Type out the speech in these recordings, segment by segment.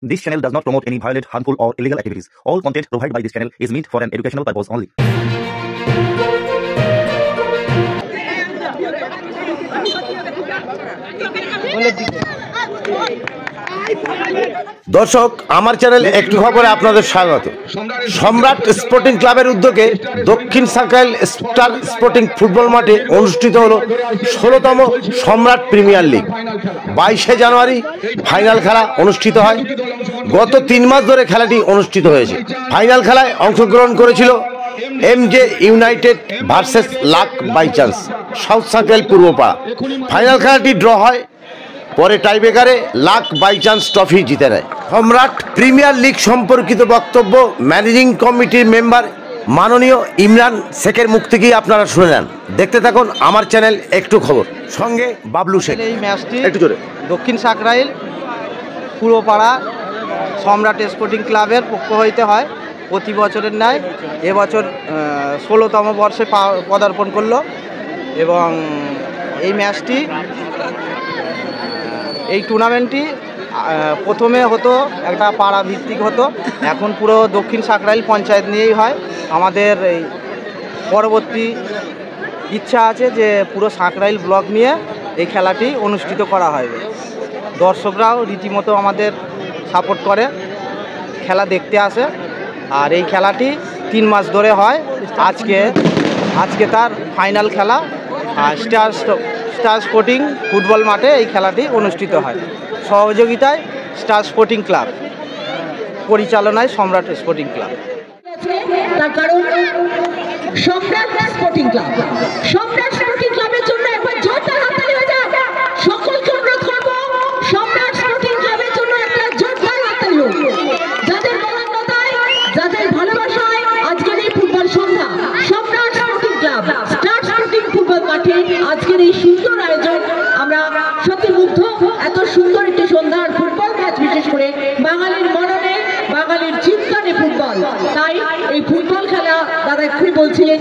This channel does not promote any violent, harmful, or illegal activities. All content provided by this channel is meant for an educational purpose only. দর্শক, আমার channel একটু খবরে আপনাদের স্বাগত। সম্রাট sporting ক্লাবের উদ্যোগে দক্ষিণ সাঁকরাইল স্টার স্পোর্টিং ফুটবল মাঠে অনুষ্ঠিত হলো 16তম সম্রাট প্রিমিয়ার লিগ। 22শে জানুয়ারি ফাইনাল খেলা অনুষ্ঠিত হয়। গত 3 মাস ধরে খেলাটি অনুষ্ঠিত হয়েছে। ফাইনাল খেলায় অংশগ্রহণ করেছিল MJ United versus luck by chance south Sankrail Purbapara. Final খেলাটি ড্র হয়, পরে টাইব্রেকারে লাক বাই চান্স ট্রফি জিতে নেয়। সম্রাট প্রিমিয়ার লিগ সম্পর্কিত বক্তব্য ম্যানেজিং কমিটির মেম্বার মাননীয় ইমরান শেখের মুখ থেকেই আপনারা শুনে নেন। দেখতে থাকুন আমার চ্যানেল একটু খবর, সঙ্গে বাবলু শেখ। এই ম্যাচটি একটু জোরে। দক্ষিণ সাঁকরাইল পূর্বপাড়া সম্রাট স্পোর্টিং ক্লাবের পক্ষ হইতে হয়। প্রতি বছরের ন্যায় এবছর 16তম বর্ষে পদার্পণ করলো এবং এই ম্যাচটি এই টুর্নামেন্টটি প্রথমে হতো একটা পাড়া ভিত্তিক হতো, এখন পুরো দক্ষিণ সাঁকরাইল পঞ্চায়েত নিয়েই হয়। আমাদের এই পরবর্তী ইচ্ছা আছে যে পুরো সাঁকরাইল ব্লক নিয়ে এই খেলাটি অনুষ্ঠিত করা হয়। দর্শকরাও রীতিমতো আমাদের সাপোর্ট করে, খেলা দেখতে আসে। আর এই খেলাটি 3 মাস ধরে হয়। আজকে তার ফাইনাল খেলা স্টার স্পোর্টিং ফুটবল মাঠে এই খেলাটি অনুষ্ঠিত হয়। সহযোগিতায় স্টার স্পোর্টিং ক্লাব, পরিচালনায় সম্রাট স্পোর্টিং ক্লাব। তার কারণ সম্রাট স্পোর্টিং ক্লাব, সম্রাট স্পোর্টিং ক্লাবের জন্য একবার জোরদার হাততালি হয়ে যাক। সকলকে অনুরোধ করব, সম্রাট স্পোর্টিং ক্লাবের জন্য একটা জোরদার হাততালি হোক। যাদের মহানতায়, যাদের ভালোবাসায় আজকের এই ফুটবল সন্ধ্যা, সম্রাট sporting club star sporting football মাঠে আজকের এই সুন্দর আয়োজন, আমরা সত্যি মুগ্ধ। এত সুন্দর একটি সন্ধ্যার ফুটবল ম্যাচ, বিশেষ করে বাঙালির মননে, বাঙালির চিন্তানে ফুটবল। তাই এই ফুটবল খেলা দাদা এক্ষুনি বলছিলেন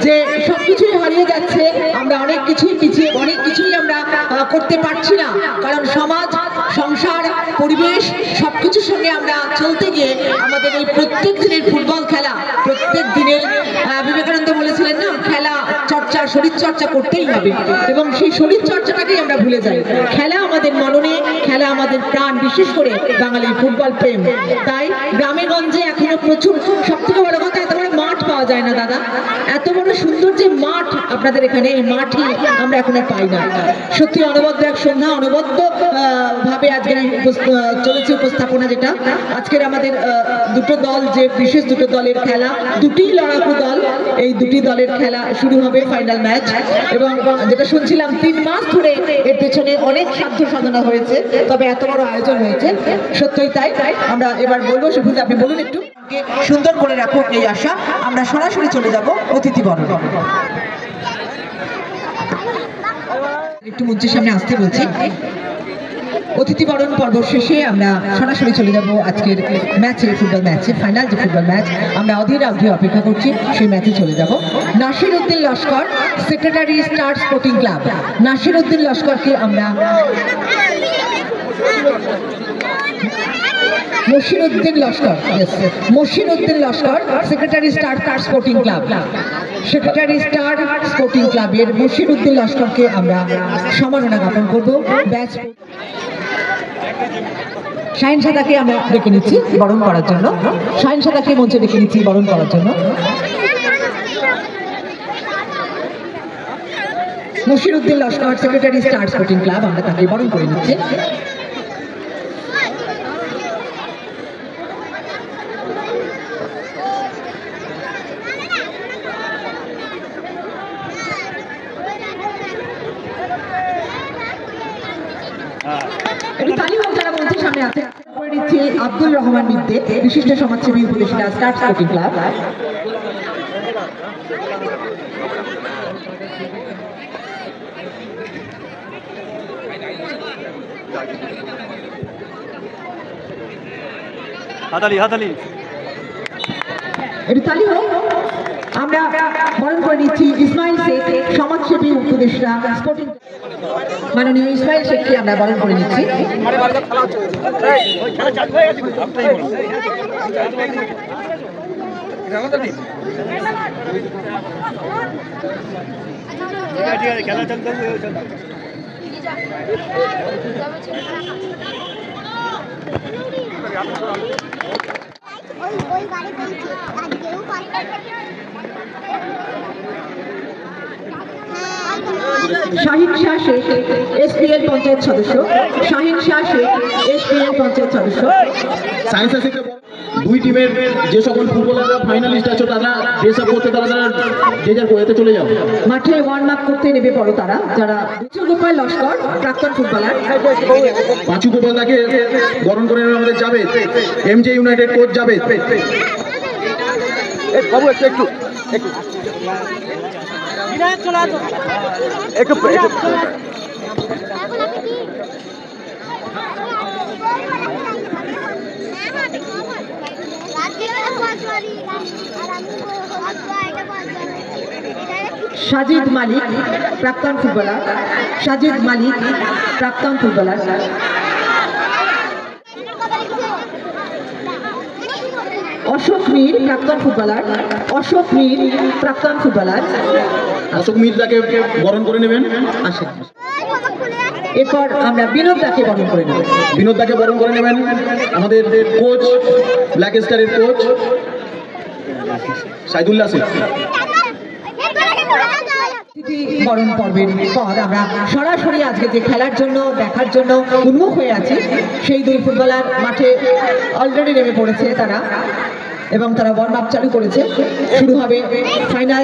যে সবকিছুই হারিয়ে যাচ্ছে, আমরা অনেক কিছুই পিছিয়ে, অনেক কিছুই আমরা করতে পারছি না, কারণ সমাজ, সংসার, পরিবেশ সবকিছুর সঙ্গে আমরা চলতে গিয়ে আমাদের এই প্রত্যেক দিনের ফুটবল খেলা, প্রত্যেক দিনের বিবেকানন্দ বলেছিলেন না, খেলা চর্চা, শরীর চর্চা করতেই হবে এবং সেই শরীর চর্চাটাকেই আমরা ভুলে যাই। খেলা আমাদের মননে, খেলা আমাদের প্রাণ, বিশেষ করে বাঙালির ফুটবল প্রেম। তাই গ্রামে গঞ্জে এখনো প্রচুর, সব থেকে বড় কথা এত বড় মাঠ পাওয়া যায় না দাদা, এত বড় সুন্দর যে মাঠ আপনাদের এখানে, এই মাঠই আমরা এখন আর পাই না। সত্যি অনবদ্য এক সন্ধ্যা, অনবদ্য ভাবে আজকের চলেছে উপস্থাপনা। যেটা আজকের আমাদের দুটো দল, যে বিশেষ দুটো দলের খেলা, দুটি লড়াকু দল, এই দুটি দলের খেলা শুরু হবে, ফাইনাল ম্যাচ। এবং যেটা শুনছিলাম 3 মাস ধরে এর পেছনে অনেক সাধ্য সাধনা হয়েছে, তবে এত বড় আয়োজন হয়েছে, সত্যই তাই। আমরা এবার বলবো, সুফিজ আপনি বলুন একটু, সুন্দর করে রাখুন এই আশা। আমরা সরাসরি চলে যাব অতিথি বরণ। একটু মঞ্চের সামনে আসতে বলছি। অতিথি বরণ পর্ব শেষে আমরা সরাসরি চলে যাব আজকের ম্যাচে, ফুটবল ম্যাচে, ফাইনাল যে ফুটবল ম্যাচ, আমরা অধীর আগ্রহে অপেক্ষা করছি, সেই ম্যাচে চলে যাব। Nasir Uddin Laskar, secretary Star Sporting Club. Nasir Uddin লস্করকে আমরা Mashiruddin Laskar, Mashiruddin Laskar, secretary Star Sporting Club, secretary Star Sporting ক্লাবের মশিরউদ্দিন লস্করকে আমরা সম্মাননা জ্ঞাপন করব। ব্যাচ শাহিন সাদাকে আমরা ডেকে নিচ্ছি বরণ করার জন্য, শাহিন সাদাকে মঞ্চে ডেকে নিচ্ছি বরণ করার জন্য। Mashiruddin Laskar, secretary Star Sporting Club, আমরা তাকে বরণ করে নিচ্ছি। আব্দুল রহমান মিদ্দে, বিশিষ্ট সমাজসেবী, উপদেষ্টা, স্টার স্পোর্টিং ক্লাব। একটু তালি হোক। আমরা বরণ করে নিচ্ছি ইসমাইল শেখ, সমাজসেবী, উপদেষ্টা, স্পোর্টিং। মাননীয় ইসমাইল শেখকে আমরা বরণ করে নিচ্ছি। খেলা চলতে শাহিন শাহ শেখ এসপিএল পঞ্চায়েত সদস্য, শাহিন শাহ শেখ এসপিএল পঞ্চায়েত সদস্য। দুই টিমের যে সকল ফুটবলাররা ফাইনালিস্ট আছে তারা ড্রেস আপ করতে তারা যে যার কোয়েতে চলে যাও। মাঠে ওয়ার্ম আপ করতে নেমে পড়ো তারা, যারা গোপাল লস্কর প্রাক্তন ফুটবলার। পাঁচু গোপালদাকে বরণ করে নেবে আমাদের যাবে এমজে ইউনাইটেড কোচ যাবে। বাবু একটু একটু একটু সাজিদ মালিক প্রাক্তন ফুটবলার, সাজিদ মালিক প্রাক্তন ফুটবলার। অশোক মীর প্রাক্তন ফুটবলার, অশোক মীর প্রাক্তন ফুটবলার। অশোক মিত্রাকে বরণ করে নেবেন। আসেন, এরপর আমরা বিনোদ দাকে বরণ করে নেব। বিনোদ দাকে বরণ করে নেবেন আমাদের কোচ, ব্ল্যাক স্টারের কোচ সাইদুল্লাহ শেখ। বরণ পর্বের পর আমরা সরাসরি আজকে যে খেলার জন্য দেখার জন্য উন্মুখ হয়ে আছি, সেই দুই ফুটবলার মাঠে অলরেডি নেমে পড়েছে তারা, এবং তারা ওয়ার্ম আপ চালু করেছে। শুরু হবে ফাইনাল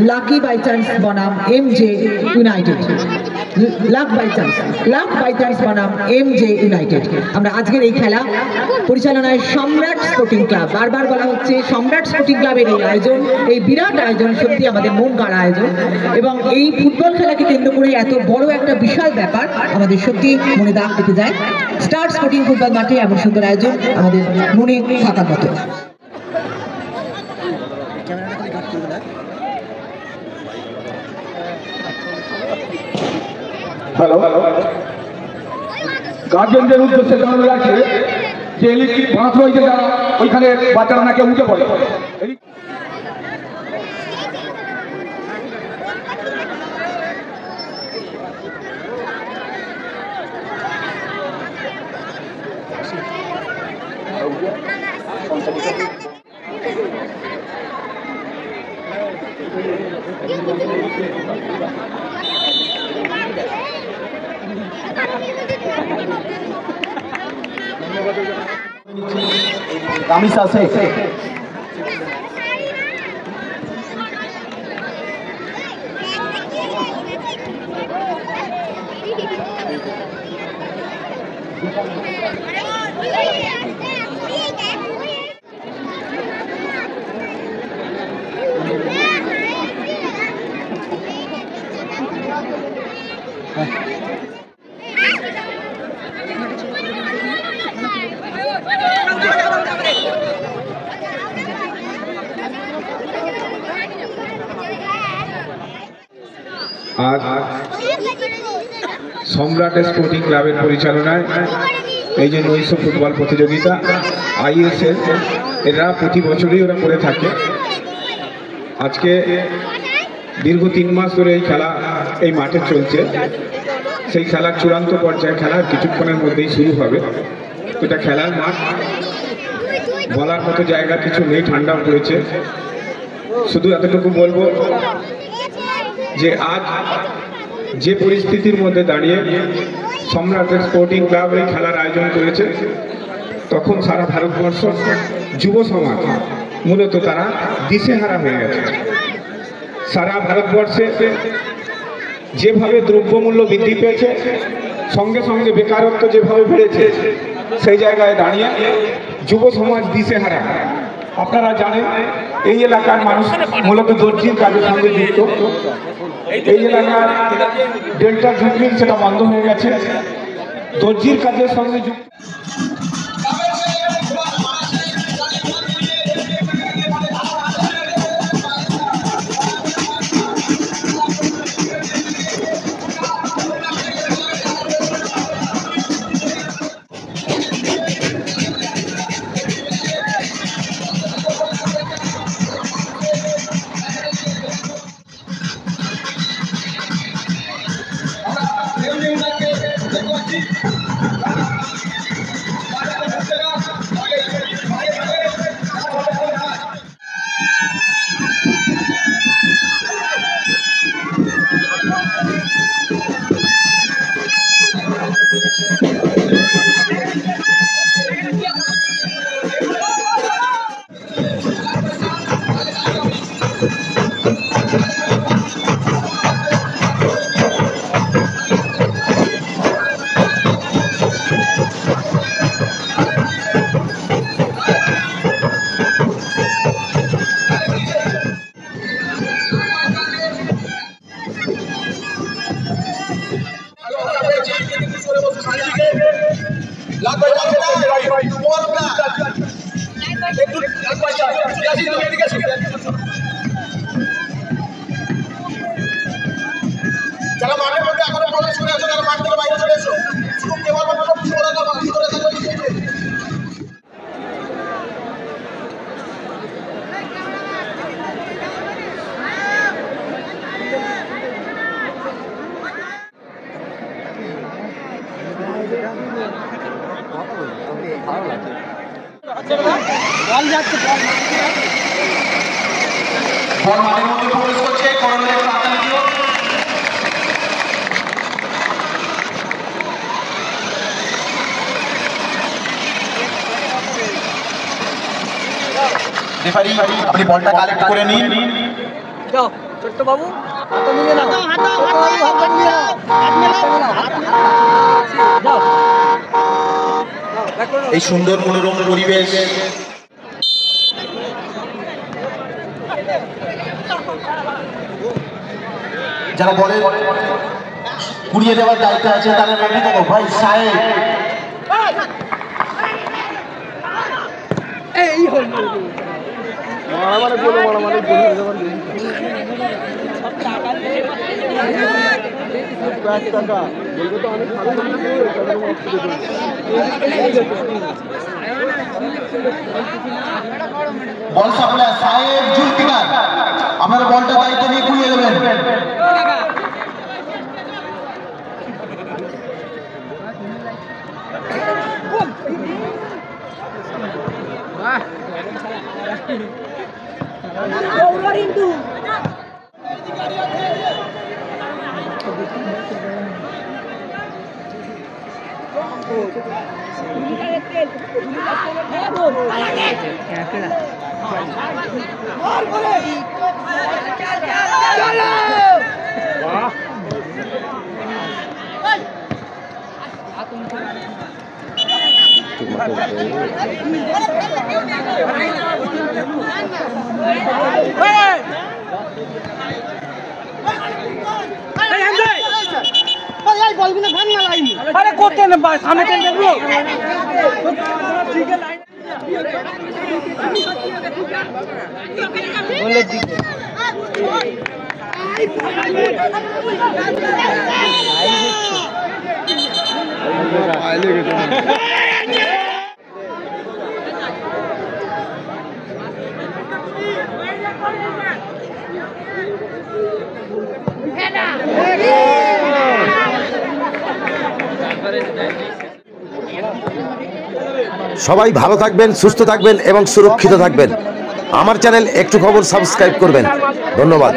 লাকি বাই চান্স বনাম MJ United. Luck by chance বনাম এমজে ইউনাইটেড। আমরা আজকের এই খেলা পরিচালনায় সম্রাট স্পোর্টিং ক্লাব, বারবার বলা হচ্ছে সম্রাট স্পোর্টিং ক্লাবের এই আয়োজন, এই বিরাট আয়োজন সত্যি আমাদের মন কাড়া আয়োজন, এবং এই ফুটবল খেলাকে কেন্দ্র করে এত বড় একটা বিশাল ব্যাপার আমাদের সত্যি মনে দাগ কেটে যায়। স্টার স্পোর্টিং ফুটবল মাঠে এমন সুন্দর আয়োজন আমাদের মনে থাকার মতো। হ্যালো, গার্জেনদের উদ্দেশ্যে জানানো যাচ্ছে যে ইলেকট্রিক বাঁশ রয়েছে যারা ওইখানে বাচ্চারা নাকি উঠে পড়ে। গামিসা শেখ, আজ সম্রাট স্পোর্টিং ক্লাবের পরিচালনায় এই যে নৈশ ফুটবল প্রতিযোগিতা আইএসএল, এরা প্রতি বছরই ওরা করে থাকে। আজকে দীর্ঘ 3 মাস ধরে এই খেলা এই মাঠে চলছে। সেই খেলার চূড়ান্ত পর্যায়ে খেলার কিছুক্ষণের মধ্যেই শুরু হবে। এটা খেলার মাঠ, বলার মতো জায়গা কিছু নেই, ঠান্ডাও পড়েছে। শুধু এতটুকু বলবো যে আজ যে পরিস্থিতির মধ্যে দাঁড়িয়ে সম্রাট স্পোর্টিং ক্লাব এই খেলার আয়োজন করেছে, তখন সারা ভারতবর্ষ যুব সমাজ মূলত তারা দিশেহারা হয়ে গেছে। সারা ভারতবর্ষে যেভাবে দ্রব্যমূল্য বৃদ্ধি পেয়েছে, সঙ্গে সঙ্গে বেকারত্ব যেভাবে বেড়েছে, সেই জায়গায় দাঁড়িয়ে যুব সমাজ দিশেহারা। আপনারা জানেন এই এলাকার মানুষ মূলত দর্জির কাজের সঙ্গে যুক্ত। এই এলাকার ডেল্টা জুট সেটা বন্ধ হয়ে গেছে, দর্জির কাজের সঙ্গে যুক্ত। যারা মাঠের মধ্যে এখনো প্রবেশ করে আছে তারা মাঠ থেকে বাইরে চলে এসো। বল মাঠের মধ্যে প্রবেশ করছে, করণের একটু হাতালি দিও। রেফারি আপনি বলটা কালেক্ট করে নিন। যাও ছোট্ট বাবু, হাত মিলিয়ে নাও, হাত মিলাও, যাও। এই সুন্দর মনোরম পরিবেশ যারা বলে কুড়িয়ে দেওয়ার দায়িত্ব আছে তারা রেডি থাকো ভাই সাহেব। এই হল মারামারি বলো, মারামারি বলো, সব টাকা ব্যাগ টাকা বলবো তো অনেক বল সাপ্লাই সাহেব জুলফিকার, আপনারা বলটা দায়িত্ব নিয়ে কুড়িয়ে দেবেন। अरे कोते न सामने चल देखो ठीक है लाइन बोले दी সবাই ভালো থাকবেন, সুস্থ থাকবেন এবং সুরক্ষিত থাকবেন। আমার চ্যানেল একটু খবর সাবস্ক্রাইব করবেন। ধন্যবাদ।